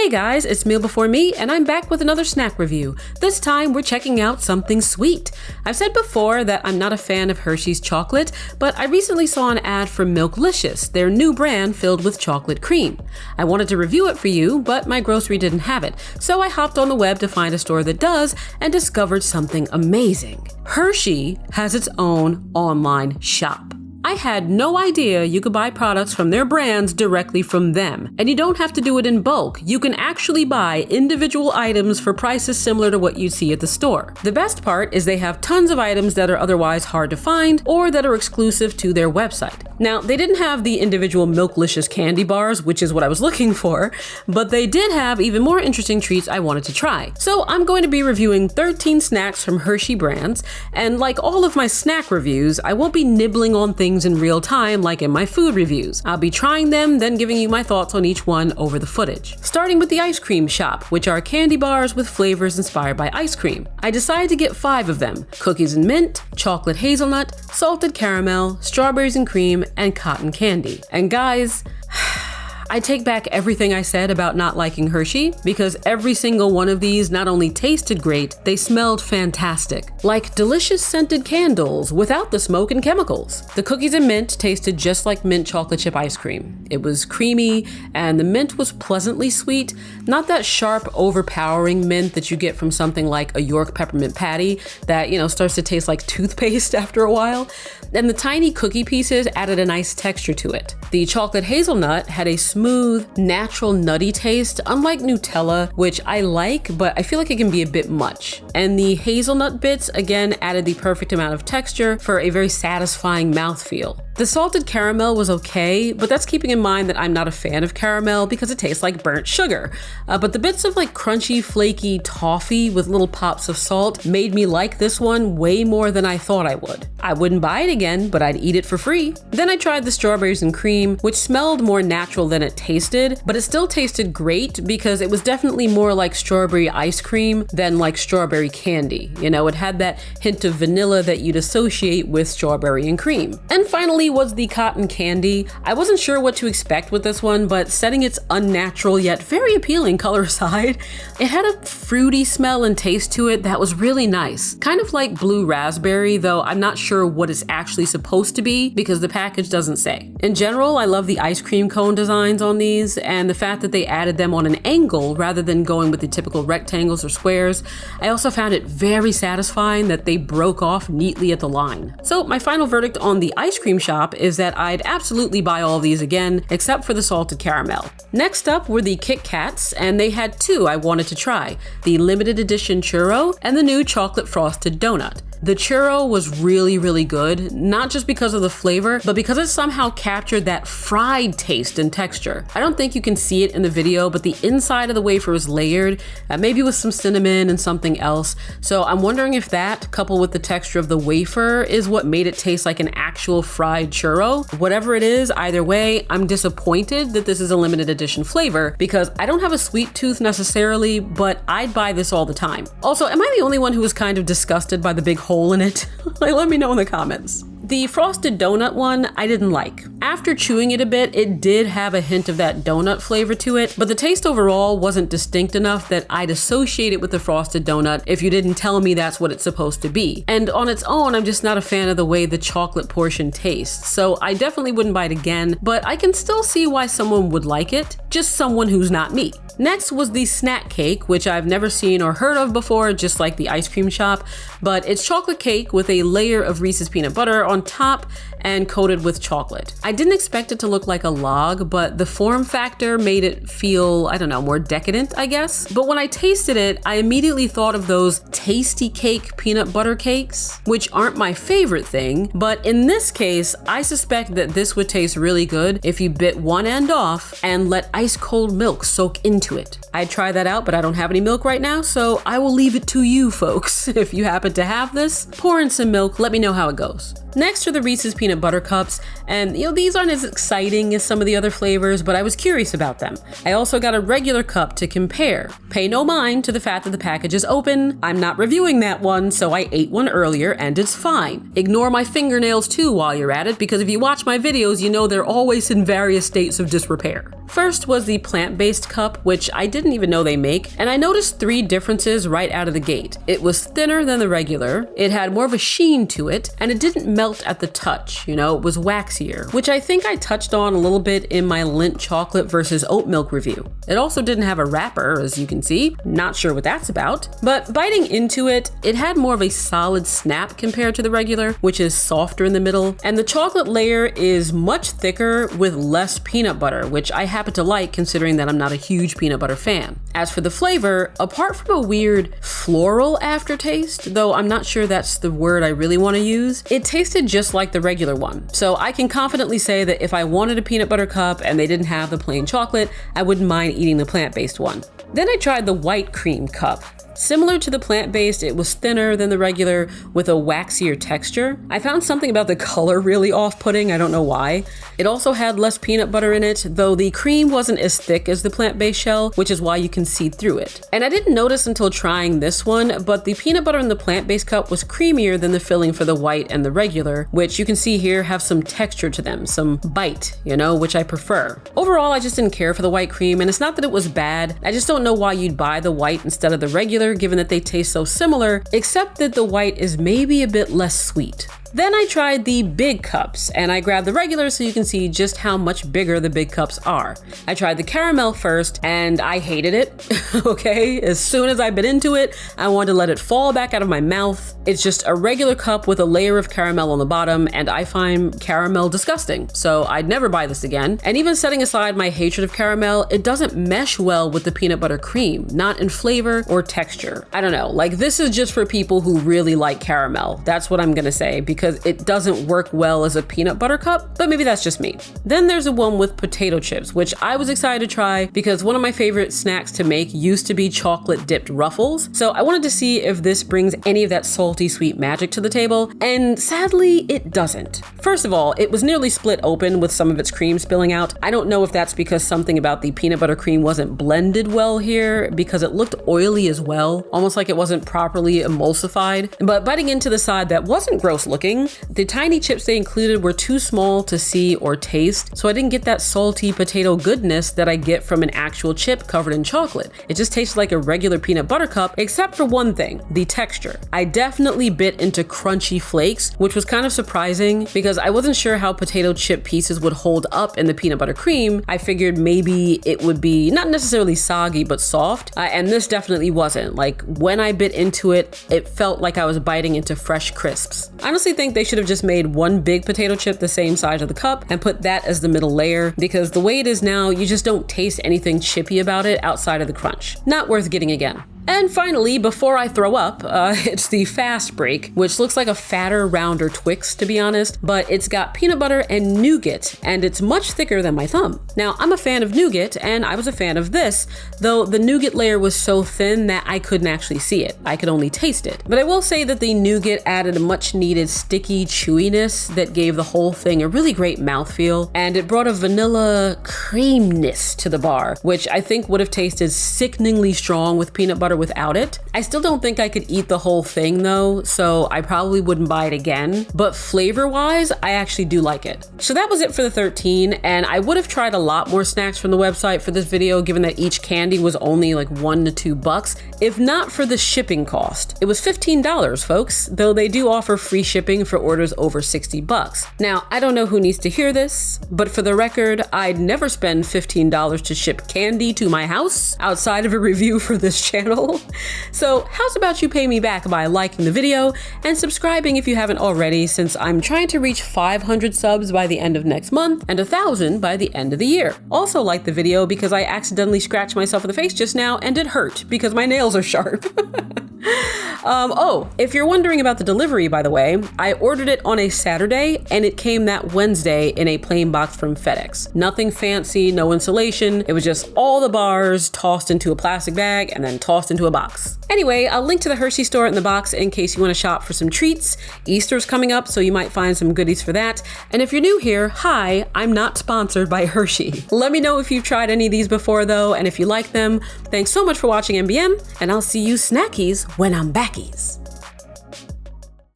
Hey guys, it's Meal Before Me, and I'm back with another snack review. This time we're checking out something sweet. I've said before that I'm not a fan of Hershey's chocolate, but I recently saw an ad for Milklicious, their new brand filled with chocolate cream. I wanted to review it for you, but my grocery didn't have it, so I hopped on the web to find a store that does and discovered something amazing. Hershey has its own online shop. I had no idea you could buy products from their brands directly from them. And you don't have to do it in bulk. You can actually buy individual items for prices similar to what you see at the store. The best part is they have tons of items that are otherwise hard to find or that are exclusive to their website. Now, they didn't have the individual Milklicious candy bars, which is what I was looking for, but they did have even more interesting treats I wanted to try. So I'm going to be reviewing 13 snacks from Hershey brands, and like all of my snack reviews, I won't be nibbling on things in real time like in my food reviews. I'll be trying them, then giving you my thoughts on each one over the footage. Starting with the ice cream shop, which are candy bars with flavors inspired by ice cream. I decided to get 5 of them: cookies and mint, chocolate hazelnut, salted caramel, strawberries and cream, and cotton candy. And guys, I take back everything I said about not liking Hershey, because every single one of these not only tasted great, they smelled fantastic. Like delicious scented candles without the smoke and chemicals. The cookies and mint tasted just like mint chocolate chip ice cream. It was creamy, and the mint was pleasantly sweet, not that sharp, overpowering mint that you get from something like a York peppermint patty that, starts to taste like toothpaste after a while. And the tiny cookie pieces added a nice texture to it. The chocolate hazelnut had a smooth, natural, nutty taste, unlike Nutella, which I like, but I feel like it can be a bit much. And the hazelnut bits, again, added the perfect amount of texture for a very satisfying mouthfeel. The salted caramel was okay, but that's keeping in mind that I'm not a fan of caramel because it tastes like burnt sugar. But the bits of like crunchy, flaky toffee with little pops of salt made me like this one way more than I thought I would. I wouldn't buy it again, but I'd eat it for free. Then I tried the strawberries and cream, which smelled more natural than it tasted, but it still tasted great because it was definitely more like strawberry ice cream than like strawberry candy. It had that hint of vanilla that you'd associate with strawberry and cream. And finally was the cotton candy. I wasn't sure what to expect with this one, but setting its unnatural yet very appealing color aside, it had a fruity smell and taste to it that was really nice. Kind of like blue raspberry, though I'm not sure what it's actually supposed to be because the package doesn't say. In general, I love the ice cream cone designs on these, and the fact that they added them on an angle rather than going with the typical rectangles or squares. I also found it very satisfying that they broke off neatly at the line. So my final verdict on the ice cream shop is that I'd absolutely buy all these again, except for the salted caramel. Next up were the Kit Kats, and they had 2 I wanted to try: the limited edition churro and the new chocolate frosted donut. The churro was really good, not just because of the flavor, but because it somehow captured that fried taste and texture. I don't think you can see it in the video, but the inside of the wafer was layered, maybe with some cinnamon and something else. So I'm wondering if that, coupled with the texture of the wafer, is what made it taste like an actual fried churro. Whatever it is, either way, I'm disappointed that this is a limited edition flavor because I don't have a sweet tooth necessarily, but I'd buy this all the time. Also, am I the only one who was kind of disgusted by the big hole in it? Let me know in the comments. The frosted donut one, I didn't like. After chewing it a bit, it did have a hint of that donut flavor to it, but the taste overall wasn't distinct enough that I'd associate it with the frosted donut if you didn't tell me that's what it's supposed to be. And on its own, I'm just not a fan of the way the chocolate portion tastes, so I definitely wouldn't buy it again, but I can still see why someone would like it, just someone who's not me. Next was the snack cake, which I've never seen or heard of before, just like the ice cream shop, but it's chocolate cake with a layer of Reese's peanut butter on top and coated with chocolate. I didn't expect it to look like a log, but the form factor made it feel, I don't know, more decadent, I guess. But when I tasted it, I immediately thought of those tasty cake peanut butter cakes, which aren't my favorite thing, but in this case, I suspect that this would taste really good if you bit one end off and let ice cold milk soak into it. I'd try that out, but I don't have any milk right now, so I will leave it to you folks. If you happen to have this, pour in some milk, let me know how it goes. Next are the Reese's peanut butter cups, and these aren't as exciting as some of the other flavors, but I was curious about them. I also got a regular cup to compare. Pay no mind to the fact that the package is open. I'm not reviewing that one, so I ate one earlier and it's fine. Ignore my fingernails too while you're at it, because if you watch my videos, you know they're always in various states of disrepair. First was the plant-based cup, which I didn't even know they make, and I noticed 3 differences right out of the gate. It was thinner than the regular, it had more of a sheen to it, and it didn't melt at the touch, it was waxier, which I think I touched on a little bit in my Lindt chocolate versus oat milk review. It also didn't have a wrapper, as you can see, not sure what that's about, but biting into it, it had more of a solid snap compared to the regular, which is softer in the middle, and the chocolate layer is much thicker with less peanut butter, which I happen to like considering that I'm not a huge peanut butter fan. As for the flavor, apart from a weird floral aftertaste, though I'm not sure that's the word I really want to use, it tasted just like the regular one. So I can confidently say that if I wanted a peanut butter cup and they didn't have the plain chocolate, I wouldn't mind eating the plant-based one. Then I tried the white cream cup. Similar to the plant-based, it was thinner than the regular with a waxier texture. I found something about the color really off-putting, I don't know why. It also had less peanut butter in it, though the cream wasn't as thick as the plant-based shell, which is why you can see through it. And I didn't notice until trying this one, but the peanut butter in the plant-based cup was creamier than the filling for the white and the regular, which you can see here have some texture to them, some bite, which I prefer. Overall, I just didn't care for the white cream, and it's not that it was bad, I just don't know why you'd buy the white instead of the regular, given that they taste so similar, except that the white is maybe a bit less sweet. Then I tried the big cups, and I grabbed the regular so you can see just how much bigger the big cups are. I tried the caramel first, and I hated it, okay? As soon as I bit into it, I wanted to let it fall back out of my mouth. It's just a regular cup with a layer of caramel on the bottom, and I find caramel disgusting, so I'd never buy this again. And even setting aside my hatred of caramel, it doesn't mesh well with the peanut butter cream, not in flavor or texture. I don't know, this is just for people who really like caramel. That's what I'm gonna say, because it doesn't work well as a peanut butter cup, but maybe that's just me. Then there's a one with potato chips, which I was excited to try because one of my favorite snacks to make used to be chocolate dipped Ruffles. So I wanted to see if this brings any of that salty sweet magic to the table, and sadly it doesn't. First of all, it was nearly split open with some of its cream spilling out. I don't know if that's because something about the peanut butter cream wasn't blended well here, because it looked oily as well, almost like it wasn't properly emulsified. But biting into the side that wasn't gross looking, the tiny chips they included were too small to see or taste, so I didn't get that salty potato goodness that I get from an actual chip covered in chocolate. It just tasted like a regular peanut butter cup, except for one thing, the texture. I definitely bit into crunchy flakes, which was kind of surprising because I wasn't sure how potato chip pieces would hold up in the peanut butter cream. I figured maybe it would be not necessarily soggy, but soft, and this definitely wasn't. When I bit into it, it felt like I was biting into fresh crisps. I honestly think they should have just made one big potato chip the same size of the cup and put that as the middle layer, because the way it is now, you just don't taste anything chippy about it outside of the crunch. Not worth getting again. And finally, before I throw up, it's the fast break, which looks like a fatter, rounder Twix, to be honest, but it's got peanut butter and nougat, and it's much thicker than my thumb. Now, I'm a fan of nougat, and I was a fan of this, though the nougat layer was so thin that I couldn't actually see it. I could only taste it. But I will say that the nougat added a much needed sticky chewiness that gave the whole thing a really great mouthfeel, and it brought a vanilla creaminess to the bar, which I think would have tasted sickeningly strong with peanut butter without it. I still don't think I could eat the whole thing though, so I probably wouldn't buy it again, but flavor-wise, I actually do like it. So that was it for the 13, and I would have tried a lot more snacks from the website for this video, given that each candy was only like $1 to $2, if not for the shipping cost. It was $15, folks, though they do offer free shipping for orders over $60. Now, I don't know who needs to hear this, but for the record, I'd never spend $15 to ship candy to my house outside of a review for this channel. So how's about you pay me back by liking the video and subscribing if you haven't already, since I'm trying to reach 500 subs by the end of next month and 1,000 by the end of the year. Also like the video because I accidentally scratched myself in the face just now and it hurt because my nails are sharp. Oh, if you're wondering about the delivery, by the way, I ordered it on a Saturday and it came that Wednesday in a plain box from FedEx. Nothing fancy, no insulation. It was just all the bars tossed into a plastic bag and then tossed into a box. Anyway, I'll link to the Hershey store in the box in case you want to shop for some treats. Easter's coming up, so you might find some goodies for that. And if you're new here, hi, I'm not sponsored by Hershey. Let me know if you've tried any of these before though, and if you like them. Thanks so much for watching MBM, and I'll see you snackies when I'm backies.